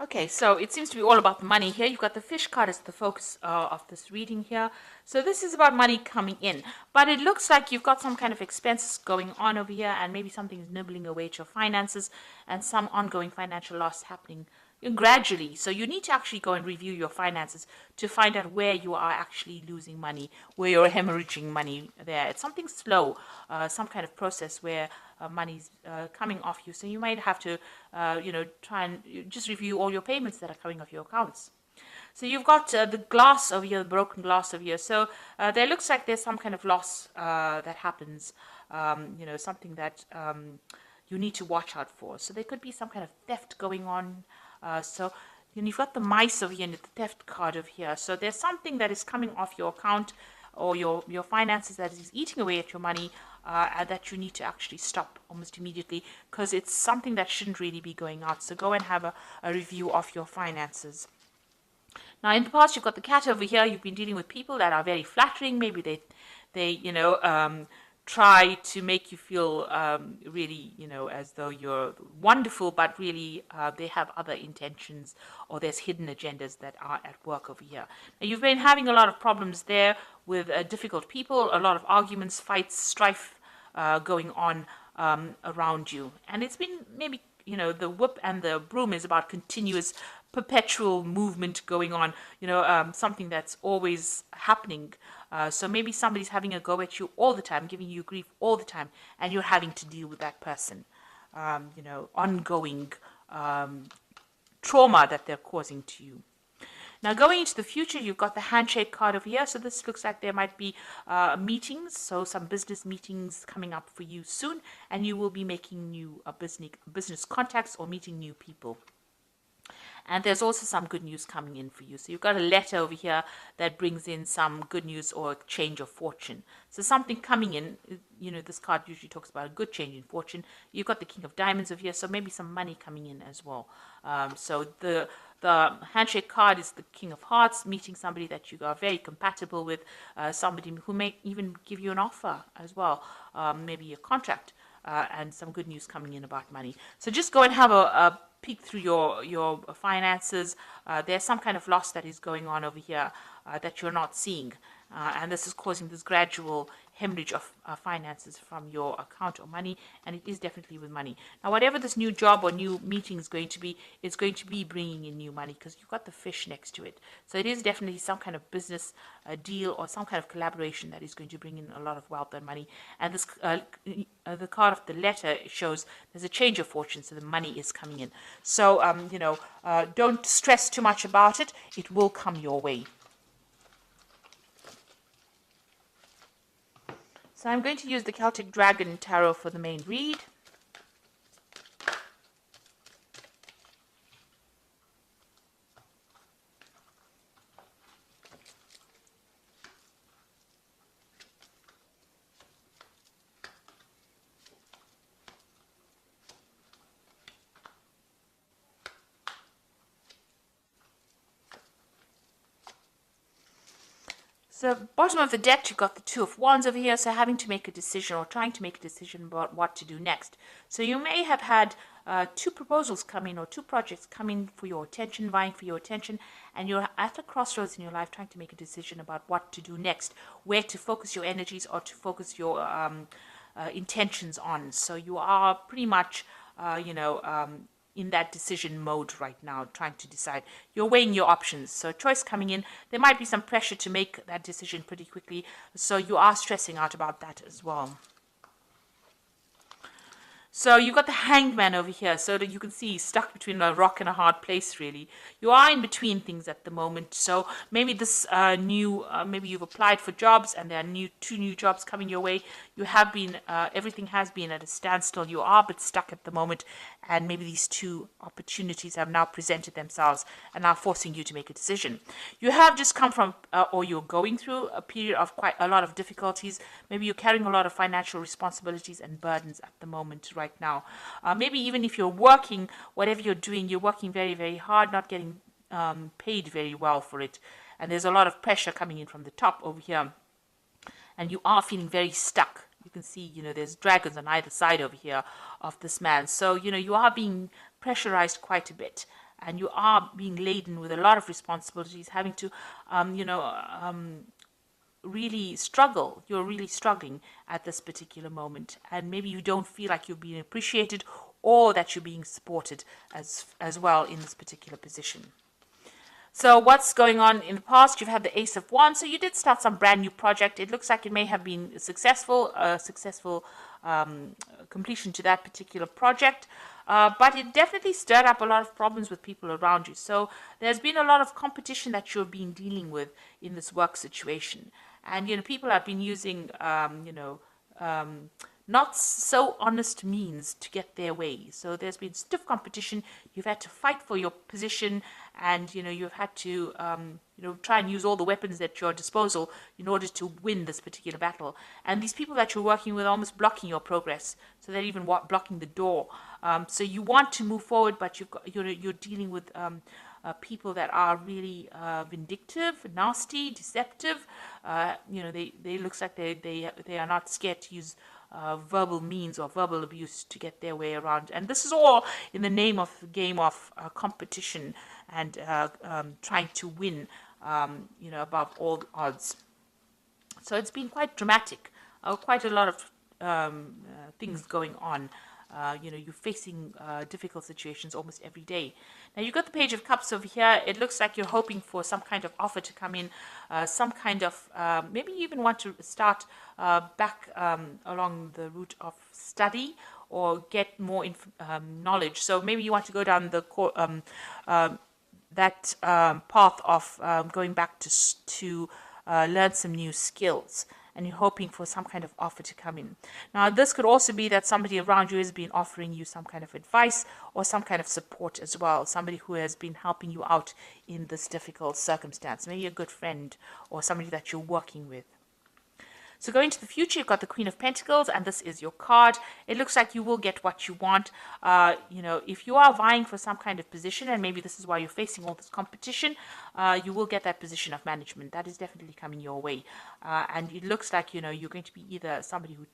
Okay, so it seems to be all about money here. You've got the fish card as the focus of this reading here. So this is about money coming in. But it looks like you've got some kind of expenses going on over here, and maybe something's nibbling away at your finances, and some ongoing financial loss happening gradually. So you need to actually go and review your finances to find out where you are actually losing money, where you're hemorrhaging money there. It's something slow, some kind of process where money's coming off you. So you might have to, try and just review all your payments that are coming off your accounts. So you've got the glass over here, the broken glass over here. So there looks like there's some kind of loss that happens, something that you need to watch out for. So there could be some kind of theft going on. You've got the mice over here and the theft card over here. So there's something that is coming off your account or your finances that is eating away at your money and that you need to actually stop almost immediately because it's something that shouldn't really be going out. So go and have a review of your finances. Now, in the past, you've got the cat over here. You've been dealing with people that are very flattering. Maybe they try to make you feel really, as though you're wonderful, but really they have other intentions or there's hidden agendas that are at work over here. Now, you've been having a lot of problems there with difficult people, a lot of arguments, fights, strife going on around you. And it's been maybe, the whip and the broom is about continuous perpetual movement going on, something that's always happening. So maybe somebody's having a go at you all the time, giving you grief all the time, and you're having to deal with that person. Ongoing trauma that they're causing to you. Now, going into the future, you've got the handshake card over here. So this looks like there might be meetings, so some business meetings coming up for you soon, and you will be making new business contacts or meeting new people. And there's also some good news coming in for you. So you've got a letter over here that brings in some good news or change of fortune. So something coming in, this card usually talks about a good change in fortune. You've got the King of Diamonds over here, so maybe some money coming in as well. So the handshake card is the King of Hearts, meeting somebody that you are very compatible with, somebody who may even give you an offer as well, maybe a contract. And some good news coming in about money. So just go and have a peek through your finances. There's some kind of loss that is going on over here that you're not seeing. And this is causing this gradual hemorrhage of finances from your account or money, and it is definitely with money. Now, whatever this new job or new meeting is going to be, it's going to be bringing in new money because you've got the fish next to it. So it is definitely some kind of business deal or some kind of collaboration that is going to bring in a lot of wealth and money. And this the card of the letter shows there's a change of fortune, so the money is coming in. So, don't stress too much about it. It will come your way. So I'm going to use the Celtic Dragon Tarot for the main read. So bottom of the deck, you've got the Two of Wands over here, so having to make a decision or trying to make a decision about what to do next. So you may have had two proposals come in or two projects come in for your attention, vying for your attention, and you're at a crossroads in your life trying to make a decision about what to do next, where to focus your energies or to focus your intentions on. So you are pretty much, in that decision mode right now, trying to decide. You're weighing your options. So choice coming in. There might be some pressure to make that decision pretty quickly. So you are stressing out about that as well. So you've got the Hanged Man over here, so that you can see he's stuck between a rock and a hard place, really. You are in between things at the moment. So maybe this maybe you've applied for jobs and there are two new jobs coming your way. You have been, everything has been at a standstill. You are a bit stuck at the moment, and maybe these two opportunities have now presented themselves and are forcing you to make a decision. You have just come from, or you're going through a period of quite a lot of difficulties. Maybe you're carrying a lot of financial responsibilities and burdens at the moment right now. Maybe even if you're working, whatever you're doing, you're working very, very hard, not getting paid very well for it. And there's a lot of pressure coming in from the top over here. And you are feeling very stuck. You can see, there's dragons on either side over here of this man. So, you are being pressurized quite a bit. and you are being laden with a lot of responsibilities, having to, really struggle. You're really struggling at this particular moment, and maybe you don't feel like you're being appreciated or that you're being supported as well in this particular position. So what's going on in the past? You've had the Ace of Wands. So you did start some brand new project. It looks like it may have been successful, completion to that particular project. But it definitely stirred up a lot of problems with people around you. So there's been a lot of competition that you're being dealing with in this work situation. And, people have been using, not so honest means to get their way. So there's been stiff competition. You've had to fight for your position, and you've had to try and use all the weapons at your disposal in order to win this particular battle. And these people that you're working with are almost blocking your progress, so they're even blocking the door. So you want to move forward, but you're dealing with people that are really vindictive, nasty, deceptive. They looks like they are not scared to use verbal means or verbal abuse to get their way around. And this is all in the name of the game of competition and trying to win, above all odds. So it's been quite dramatic, quite a lot of things going on. You're facing difficult situations almost every day. Now you've got the Page of Cups over here. It looks like you're hoping for some kind of offer to come in, some kind of, maybe you even want to start back along the route of study or get more knowledge. So maybe you want to go down the path of going back to learn some new skills, and you're hoping for some kind of offer to come in. Now, this could also be that somebody around you has been offering you some kind of advice or some kind of support as well, somebody who has been helping you out in this difficult circumstance, maybe a good friend or somebody that you're working with. So going to the future, you've got the Queen of Pentacles, and this is your card. It looks like you will get what you want. If you are vying for some kind of position, and maybe this is why you're facing all this competition, you will get that position of management. That is definitely coming your way. And it looks like, you're going to be either somebody who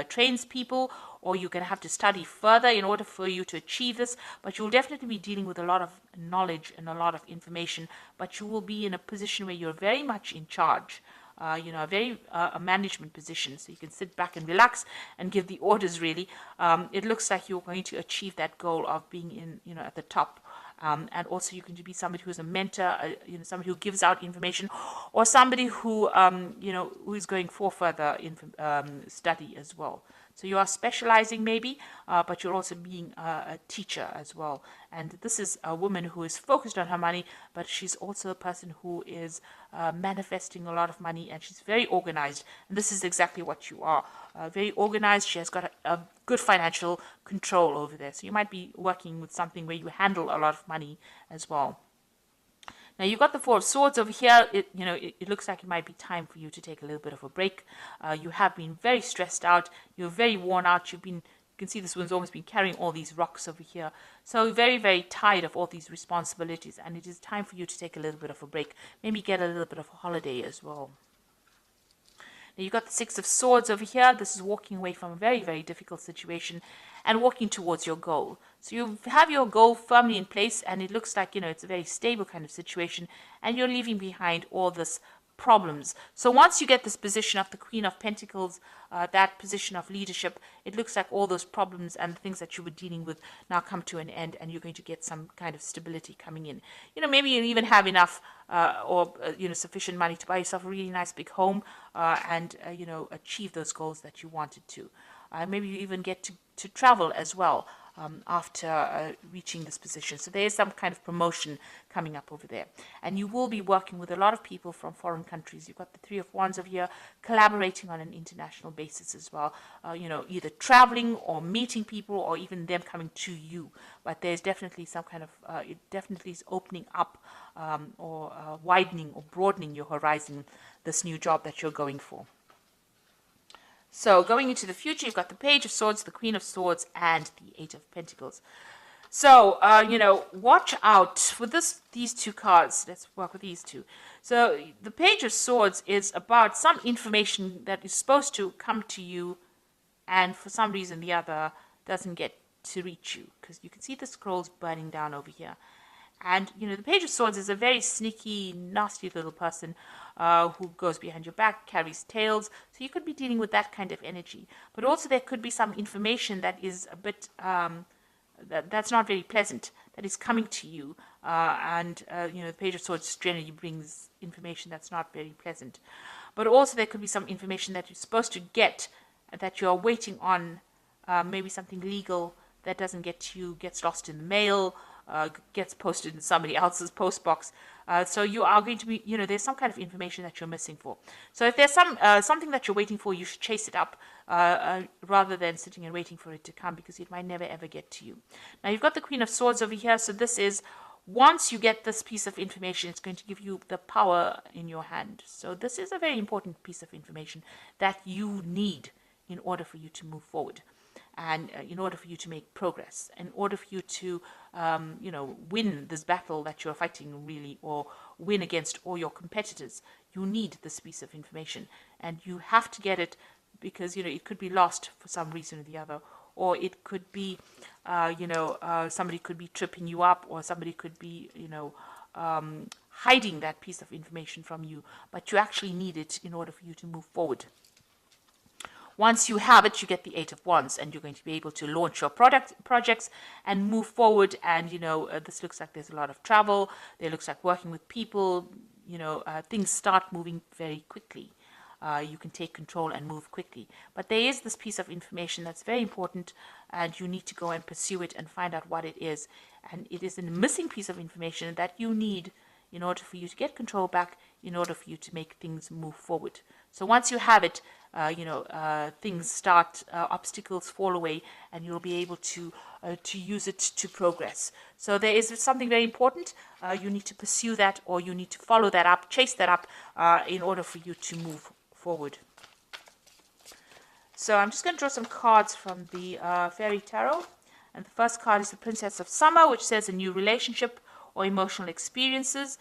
trains people, or you're going to have to study further in order for you to achieve this, but you'll definitely be dealing with a lot of knowledge and a lot of information, but you will be in a position where you're very much in charge. A management position, so you can sit back and relax and give the orders, really. It looks like you're going to achieve that goal of being at the top. And also you're going to be somebody who's a mentor, somebody who gives out information, or somebody who, who is going for further study as well. So you are specializing maybe, but you're also being a teacher as well. And this is a woman who is focused on her money, but she's also a person who is manifesting a lot of money, and she's very organized. And this is exactly what you are. Very organized. She has got a good financial control over there. So you might be working with something where you handle a lot of money as well. Now you've got the Four of Swords over here. It looks like it might be time for you to take a little bit of a break. You have been very stressed out. You're very worn out. You can see this one's almost been carrying all these rocks over here. So very, very tired of all these responsibilities, and it is time for you to take a little bit of a break. Maybe get a little bit of a holiday as well. Now you've got the Six of Swords over here. This is walking away from a very, very difficult situation and walking towards your goal. So you have your goal firmly in place, and it looks like, it's a very stable kind of situation, and you're leaving behind all this problems. So once you get this position of the Queen of Pentacles, that position of leadership, it looks like all those problems and the things that you were dealing with now come to an end, and you're going to get some kind of stability coming in. Maybe you even have enough sufficient money to buy yourself a really nice big home, and achieve those goals that you wanted to. Maybe you even get to travel as well after reaching this position. So there is some kind of promotion coming up over there. And you will be working with a lot of people from foreign countries. You've got the Three of Wands over here, collaborating on an international basis as well. Either traveling or meeting people, or even them coming to you. But there's definitely some kind of, it definitely is opening up or widening or broadening your horizon, this new job that you're going for. So going into the future, you've got the Page of Swords, the Queen of Swords, and the Eight of Pentacles. So, watch out for these two cards. Let's work with these two. So the Page of Swords is about some information that is supposed to come to you, and for some reason or the other doesn't get to reach you, because you can see the scrolls burning down over here. And, the Page of Swords is a very sneaky, nasty little person who goes behind your back, carries tales. So you could be dealing with that kind of energy. But also there could be some information that is a bit, that's not very pleasant, that is coming to you. The Page of Swords generally brings information that's not very pleasant. But also there could be some information that you're supposed to get, that you're waiting on, maybe something legal that doesn't get to you, gets lost in the mail, gets posted in somebody else's post box. So you are going to be, there's some kind of information that you're missing for. So if there's something that you're waiting for, you should chase it up rather than sitting and waiting for it to come, because it might never ever get to you. Now you've got the Queen of Swords over here. So this is, once you get this piece of information, it's going to give you the power in your hand. So this is a very important piece of information that you need in order for you to move forward. And in order for you to make progress, in order for you to, win this battle that you're fighting, really, or win against all your competitors, you need this piece of information. And you have to get it because, it could be lost for some reason or the other. Or it could be, somebody could be tripping you up, or somebody could be, hiding that piece of information from you. But you actually need it in order for you to move forward. Once you have it, you get the Eight of Wands, and you're going to be able to launch your projects and move forward. And, this looks like there's a lot of travel. It looks like working with people. Things start moving very quickly. You can take control and move quickly. But there is this piece of information that's very important, and you need to go and pursue it and find out what it is. And it is a missing piece of information that you need in order for you to get control back, in order for you to make things move forward. So once you have it, things start, obstacles fall away, and you'll be able to use it to progress. So there is something very important. You need to pursue that, or you need to follow that up, chase that up, in order for you to move forward. So I'm just going to draw some cards from the Fairy Tarot. And the first card is the Princess of Summer, which says a new relationship or emotional experiences,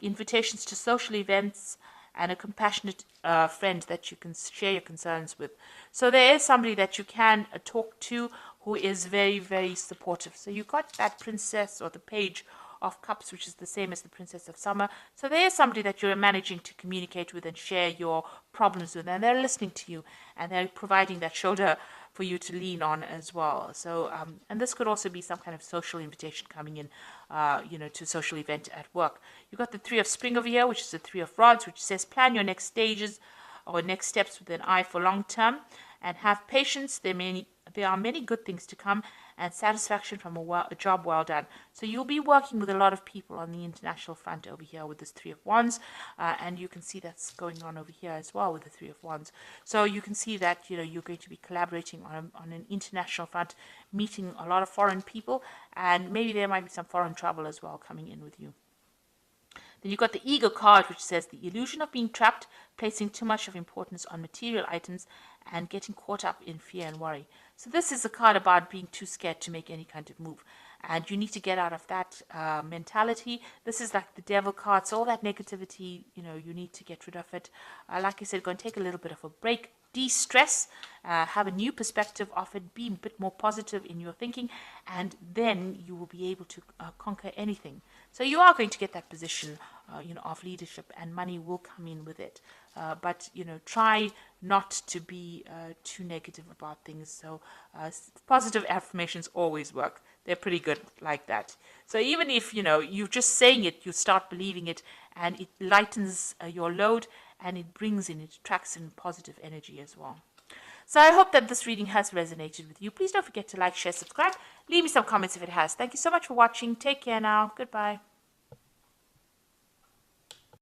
invitations to social events, and a compassionate friend that you can share your concerns with. So there is somebody that you can talk to who is very, very supportive. So you got that Princess or the Page of Cups, which is the same as the Princess of Summer. So there is somebody that you're managing to communicate with and share your problems with, and they're listening to you, and they're providing that shoulder for you to lean on as well. So, and this could also be some kind of social invitation coming in, to a social event at work. You've got the Three of Spring over here, which is the Three of Rods, which says plan your next stages or next steps with an eye for long term, and have patience. There are many good things to come, and satisfaction from a job well done. So you'll be working with a lot of people on the international front over here with this Three of Wands, and you can see that's going on over here as well with the Three of Wands. So you can see that you're going to be collaborating on an international front, meeting a lot of foreign people, and maybe there might be some foreign travel as well coming in with you. Then you've got the Ego card, which says the illusion of being trapped, placing too much of importance on material items, and getting caught up in fear and worry. So this is a card about being too scared to make any kind of move. And you need to get out of that mentality. This is like the Devil card. So all that negativity, you need to get rid of it. Like I said, go and take a little bit of a break. De-stress, have a new perspective of it, be a bit more positive in your thinking, and then you will be able to conquer anything. So you are going to get that position, of leadership, and money will come in with it. But try not to be too negative about things. So positive affirmations always work. They're pretty good like that. So even if you're just saying it, you start believing it, and it lightens your load, and it attracts in positive energy as well. So I hope that this reading has resonated with you. Please don't forget to like, share, subscribe. Leave me some comments if it has. Thank you so much for watching. Take care now. Goodbye.